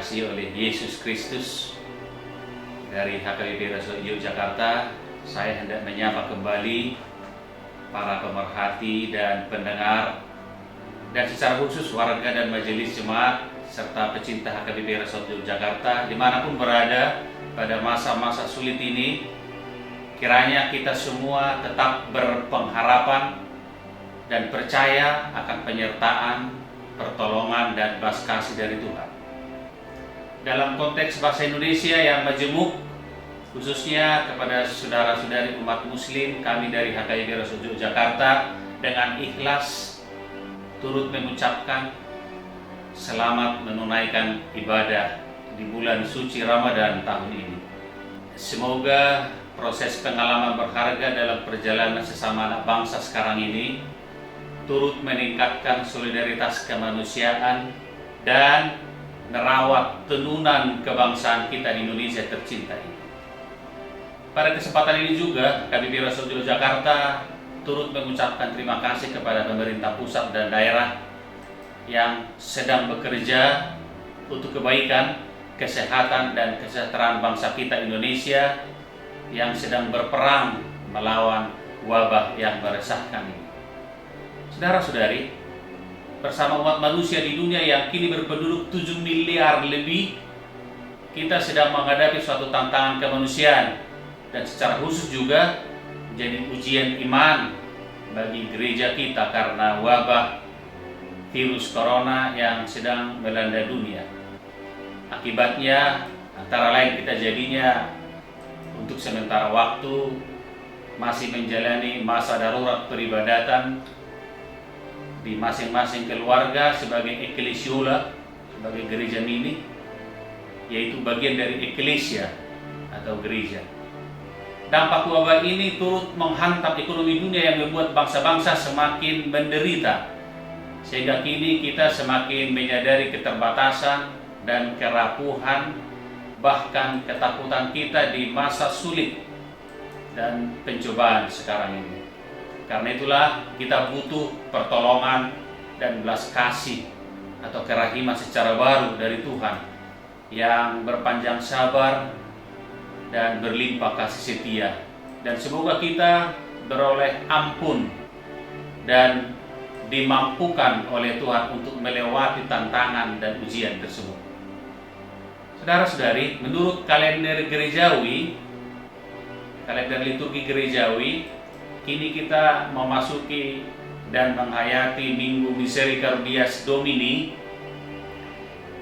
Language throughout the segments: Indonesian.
dikasihi oleh Yesus Kristus, dari HKBP Resort Yogyakarta, saya hendak menyapa kembali para pemerhati dan pendengar, dan secara khusus warga dan majelis jemaat serta pecinta HKBP Resort Yogyakarta dimanapun berada pada masa-masa sulit ini. Kiranya kita semua tetap berpengharapan dan percaya akan penyertaan, pertolongan, dan belas kasih dari Tuhan. Dalam konteks bahasa Indonesia yang majemuk, khususnya kepada saudara-saudari umat muslim, kami dari HKBP Resort Yogyakarta dengan ikhlas turut mengucapkan selamat menunaikan ibadah di bulan suci Ramadan tahun ini. Semoga proses pengalaman berharga dalam perjalanan sesama anak bangsa sekarang ini turut meningkatkan solidaritas kemanusiaan dan merawat tenunan kebangsaan kita di Indonesia tercinta ini. Pada kesempatan ini juga HKBP Resort Yogyakarta turut mengucapkan terima kasih kepada pemerintah pusat dan daerah yang sedang bekerja untuk kebaikan, kesehatan, dan kesejahteraan bangsa kita Indonesia yang sedang berperang melawan wabah yang meresahkan ini. Saudara-saudari, bersama umat manusia di dunia yang kini berpenduduk 7 miliar lebih, kita sedang menghadapi suatu tantangan kemanusiaan dan secara khusus juga menjadi ujian iman bagi gereja kita karena wabah virus corona yang sedang melanda dunia. Akibatnya antara lain kita jadinya untuk sementara waktu masih menjalani masa darurat peribadatan di masing-masing keluarga sebagai eklesiola, sebagai gereja mini, yaitu bagian dari eklesia atau gereja. Dampak wabah ini turut menghantam ekonomi dunia yang membuat bangsa-bangsa semakin menderita, sehingga kini kita semakin menyadari keterbatasan dan kerapuhan, bahkan ketakutan kita di masa sulit dan pencobaan sekarang ini. Karena itulah kita butuh pertolongan dan belas kasih atau kerahiman secara baru dari Tuhan yang berpanjang sabar dan berlimpah kasih setia. Dan semoga kita beroleh ampun dan dimampukan oleh Tuhan untuk melewati tantangan dan ujian tersebut. Saudara-saudari, menurut kalender gerejawi, kalender liturgi gerejawi, kini kita memasuki dan menghayati Minggu Misericordias Domini,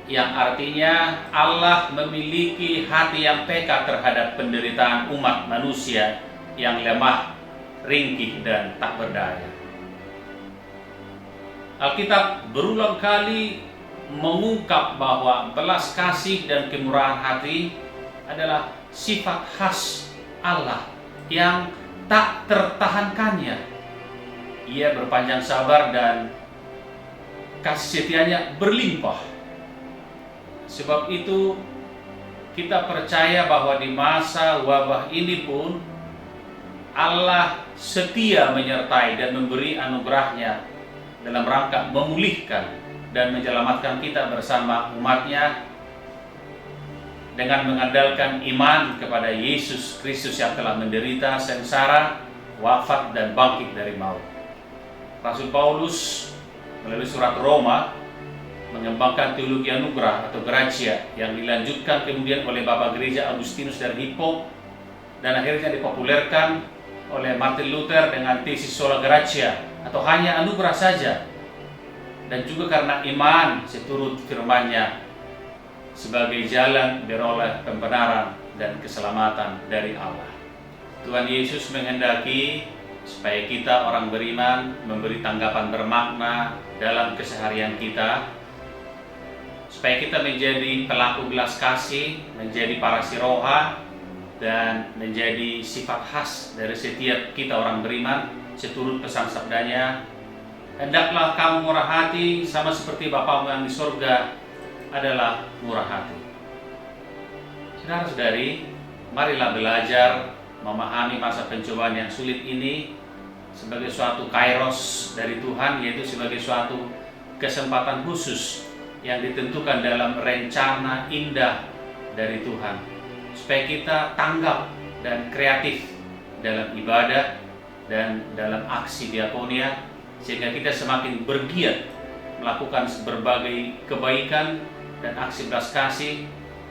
yang artinya Allah memiliki hati yang peka terhadap penderitaan umat manusia yang lemah, ringkih, dan tak berdaya. Alkitab berulang kali mengungkap bahwa belas kasih dan kemurahan hati adalah sifat khas Allah yang tak tertahankannya. Ia berpanjang sabar dan kasih setianya berlimpah. Sebab itu kita percaya bahwa di masa wabah ini pun Allah setia menyertai dan memberi anugerahnya dalam rangka memulihkan dan menyelamatkan kita bersama umatnya dengan mengandalkan iman kepada Yesus Kristus yang telah menderita, sengsara, wafat, dan bangkit dari maut. Rasul Paulus melalui surat Roma mengembangkan teologi anugerah atau gratia yang dilanjutkan kemudian oleh Bapak Gereja Agustinus dari Hippo dan akhirnya dipopulerkan oleh Martin Luther dengan tesis sola gratia atau hanya anugerah saja, dan juga karena iman seturut firman-Nya sebagai jalan beroleh pembenaran dan keselamatan dari Allah. Tuhan Yesus menghendaki supaya kita orang beriman memberi tanggapan bermakna dalam keseharian kita, supaya kita menjadi pelaku belas kasih, menjadi para siroha, dan menjadi sifat khas dari setiap kita orang beriman seturut pesan sabdanya, hendaklah kamu murah hati sama seperti Bapamu yang di surga adalah murah hati. Saudara-saudari, marilah belajar memahami masa pencobaan yang sulit ini sebagai suatu kairos dari Tuhan, yaitu sebagai suatu kesempatan khusus yang ditentukan dalam rencana indah dari Tuhan, supaya kita tanggap dan kreatif dalam ibadah dan dalam aksi diakonia, sehingga kita semakin bergiat melakukan berbagai kebaikan dan aksi belas kasih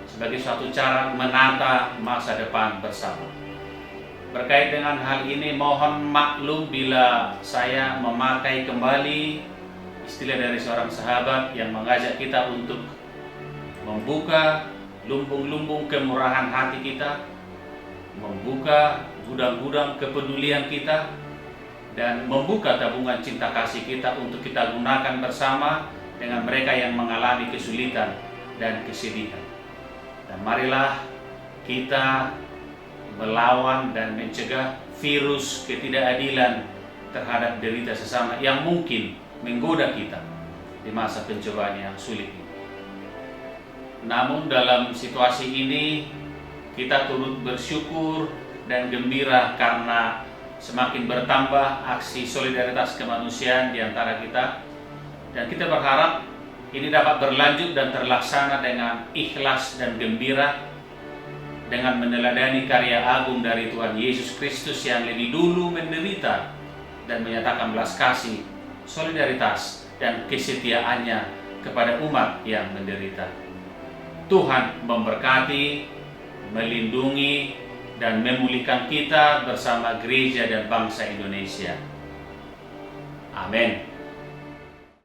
sebagai suatu cara menata masa depan bersama. Berkait dengan hal ini, mohon maklum bila saya memakai kembali istilah dari seorang sahabat yang mengajak kita untuk membuka lumbung-lumbung kemurahan hati kita, membuka gudang-gudang kepedulian kita, dan membuka tabungan cinta kasih kita untuk kita gunakan bersama dengan mereka yang mengalami kesulitan dan kesedihan. Dan marilah kita melawan dan mencegah virus ketidakadilan terhadap derita sesama yang mungkin menggoda kita di masa pencobaan yang sulit ini. Namun dalam situasi ini kita turut bersyukur dan gembira karena semakin bertambah aksi solidaritas kemanusiaan di antara kita, dan kita berharap ini dapat berlanjut dan terlaksana dengan ikhlas dan gembira, dengan meneladani karya agung dari Tuhan Yesus Kristus yang lebih dulu menderita dan menyatakan belas kasih, solidaritas, dan kesetiaannya kepada umat yang menderita. Tuhan memberkati, melindungi, dan memulihkan kita bersama gereja dan bangsa Indonesia. Amin.